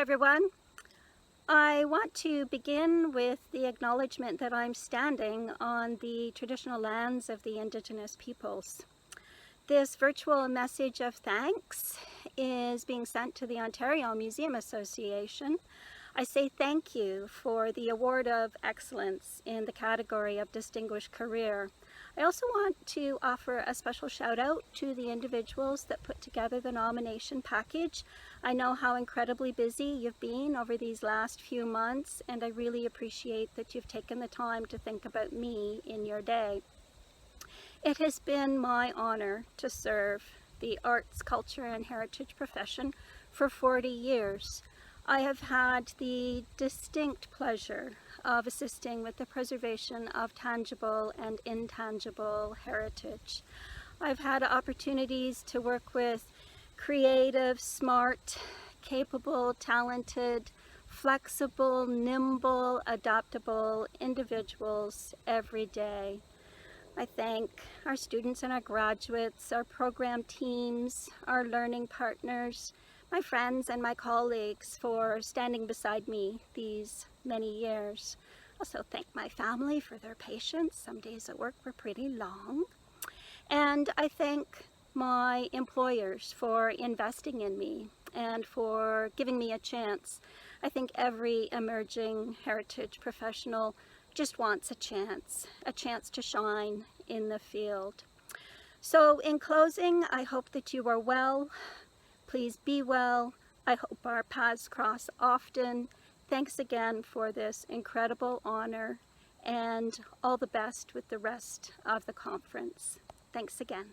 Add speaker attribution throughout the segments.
Speaker 1: everyone. I want to begin with the acknowledgement that I'm standing on the traditional lands of the Indigenous peoples. This virtual message of thanks is being sent to the Ontario Museum Association. I say thank you for the Award of Excellence in the category of Distinguished Career. I also want to offer a special shout out to the individuals that put together the nomination package. I know how incredibly busy you've been over these last few months, and I really appreciate that you've taken the time to think about me in your day. It has been my honor to serve the arts, culture, and heritage profession for 40 years. I have had the distinct pleasure of assisting with the preservation of tangible and intangible heritage. I've had opportunities to work with creative, smart, capable, talented, flexible, nimble, adaptable individuals every day. I thank our students and our graduates, our program teams, our learning partners, my friends and my colleagues for standing beside me these many years. Also thank my family for their patience. Some days at work were pretty long. And I thank my employers for investing in me and for giving me a chance. I think every emerging heritage professional just wants a chance to shine in the field. So in closing, I hope that you are well. Please be well. I hope our paths cross often. Thanks again for this incredible honor, and all the best with the rest of the conference. Thanks again.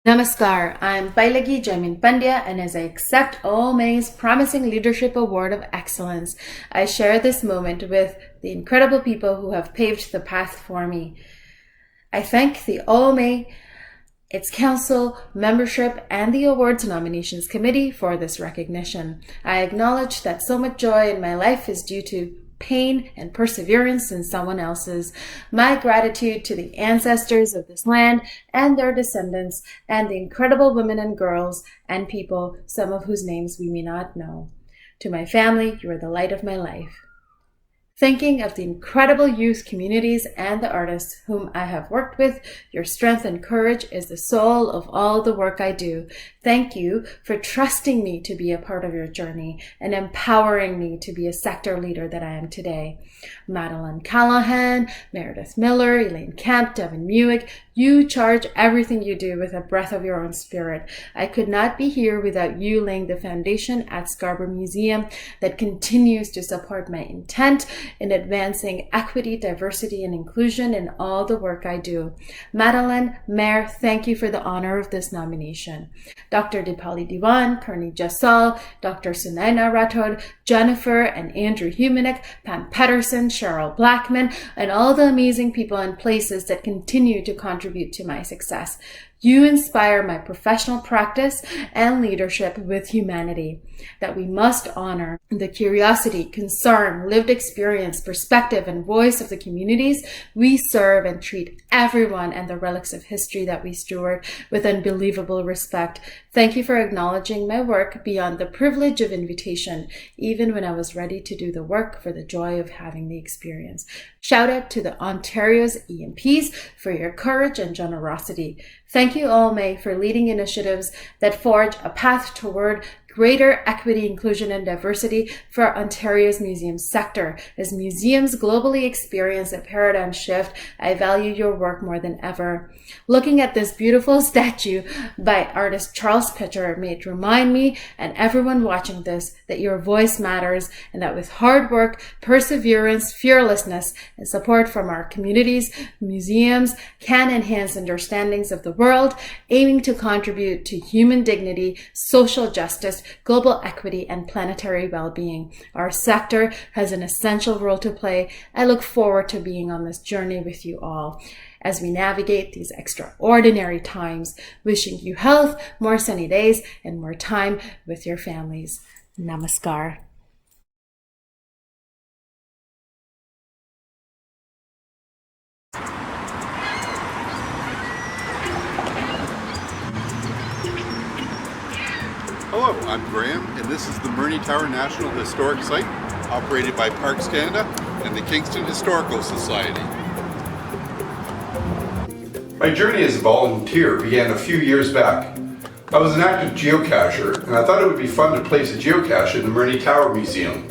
Speaker 2: Namaskar, I'm Pailagi Jaimin Pandya, and as I accept OMA's Promising Leadership Award of Excellence, I share this moment with the incredible people who have paved the path for me. I thank the OMA, its council, membership, and the Awards Nominations Committee for this recognition. I acknowledge that so much joy in my life is due to pain and perseverance in someone else's. My gratitude to the ancestors of this land and their descendants, and the incredible women and girls and people, some of whose names we may not know. To my family, you are the light of my life. Thinking of the incredible youth communities and the artists whom I have worked with, your strength and courage is the soul of all the work I do. Thank you for trusting me to be a part of your journey and empowering me to be a sector leader that I am today. Madeline Callahan, Meredith Miller, Elaine Camp, Devin Muick, you charge everything you do with a breath of your own spirit. I could not be here without you laying the foundation at Scarborough Museum that continues to support my intent in advancing equity, diversity, and inclusion in all the work I do. Madeline, Mayor, thank you for the honor of this nomination. Dr. Dipali Diwan, Kearney Jasal, Dr. Sunaina Rathod, Jennifer and Andrew Humanick, Pam Pedersen, Cheryl Blackman, and all the amazing people and places that continue to contribute to my success. You inspire my professional practice and leadership with humanity, that we must honor the curiosity, concern, lived experience, perspective, and voice of the communities we serve, and treat everyone and the relics of history that we steward with unbelievable respect. Thank you for acknowledging my work beyond the privilege of invitation, even when I was ready to do the work for the joy of having the experience. Shout out to the Ontario's EMPs for your courage and generosity. Thank you, OMA, for leading initiatives that forge a path toward greater equity, inclusion, and diversity for Ontario's museum sector. As museums globally experience a paradigm shift, I value your work more than ever. Looking at this beautiful statue by artist Charles Pitcher may it remind me and everyone watching this that your voice matters, and that with hard work, perseverance, fearlessness, and support from our communities, museums can enhance understandings of the world, aiming to contribute to human dignity, social justice, global equity, and planetary well-being. Our sector has an essential role to play. I look forward to being on this journey with you all as we navigate these extraordinary times. Wishing you health, more sunny days, and more time with your families. Namaskar.
Speaker 3: Hello, I'm Graeme, and this is the Murney Tower National Historic Site, operated by Parks Canada and the Kingston Historical Society. My journey as a volunteer began a few years back. I was an active geocacher, and I thought it would be fun to place a geocache in the Murney Tower Museum.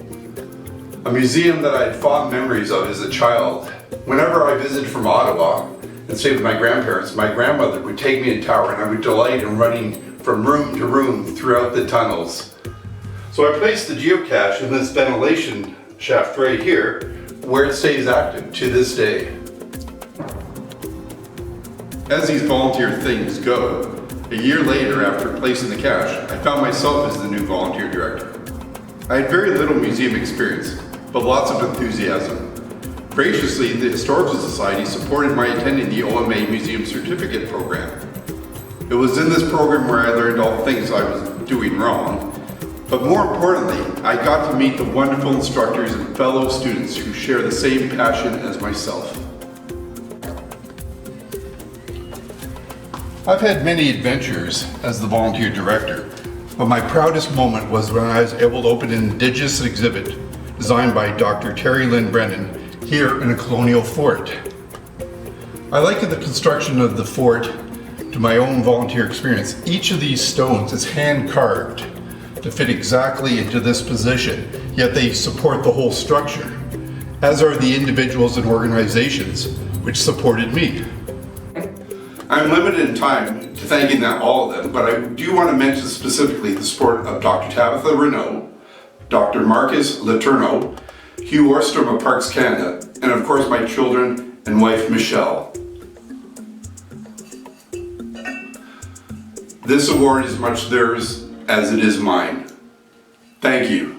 Speaker 3: A museum that I had fond memories of as a child. Whenever I visited from Ottawa and stayed with my grandparents, my grandmother would take me to Tower and I would delight in running from room to room throughout the tunnels. So I placed the geocache in this ventilation shaft right here, where it stays active to this day. As these volunteer things go, a year later after placing the cache, I found myself as the new volunteer director. I had very little museum experience, but lots of enthusiasm. Graciously, the Historical Society supported my attending the OMA Museum Certificate Program. It was in this program where I learned all the things I was doing wrong, but more importantly, I got to meet the wonderful instructors and fellow students who share the same passion as myself. I've had many adventures as the volunteer director, but my proudest moment was when I was able to open an Indigenous exhibit designed by Dr. Terry Lynn Brennan here in a colonial fort. I liken the construction of the fort to my own volunteer experience. Each of these stones is hand carved to fit exactly into this position, yet they support the whole structure, as are the individuals and organizations which supported me. I'm limited in time to thanking all of them, but I do want to mention specifically the support of Dr. Tabitha Renaud, Dr. Marcus Letourneau, Hugh Orstrom of Parks Canada, and of course my children and wife Michelle. This award is much theirs as it is mine. Thank you.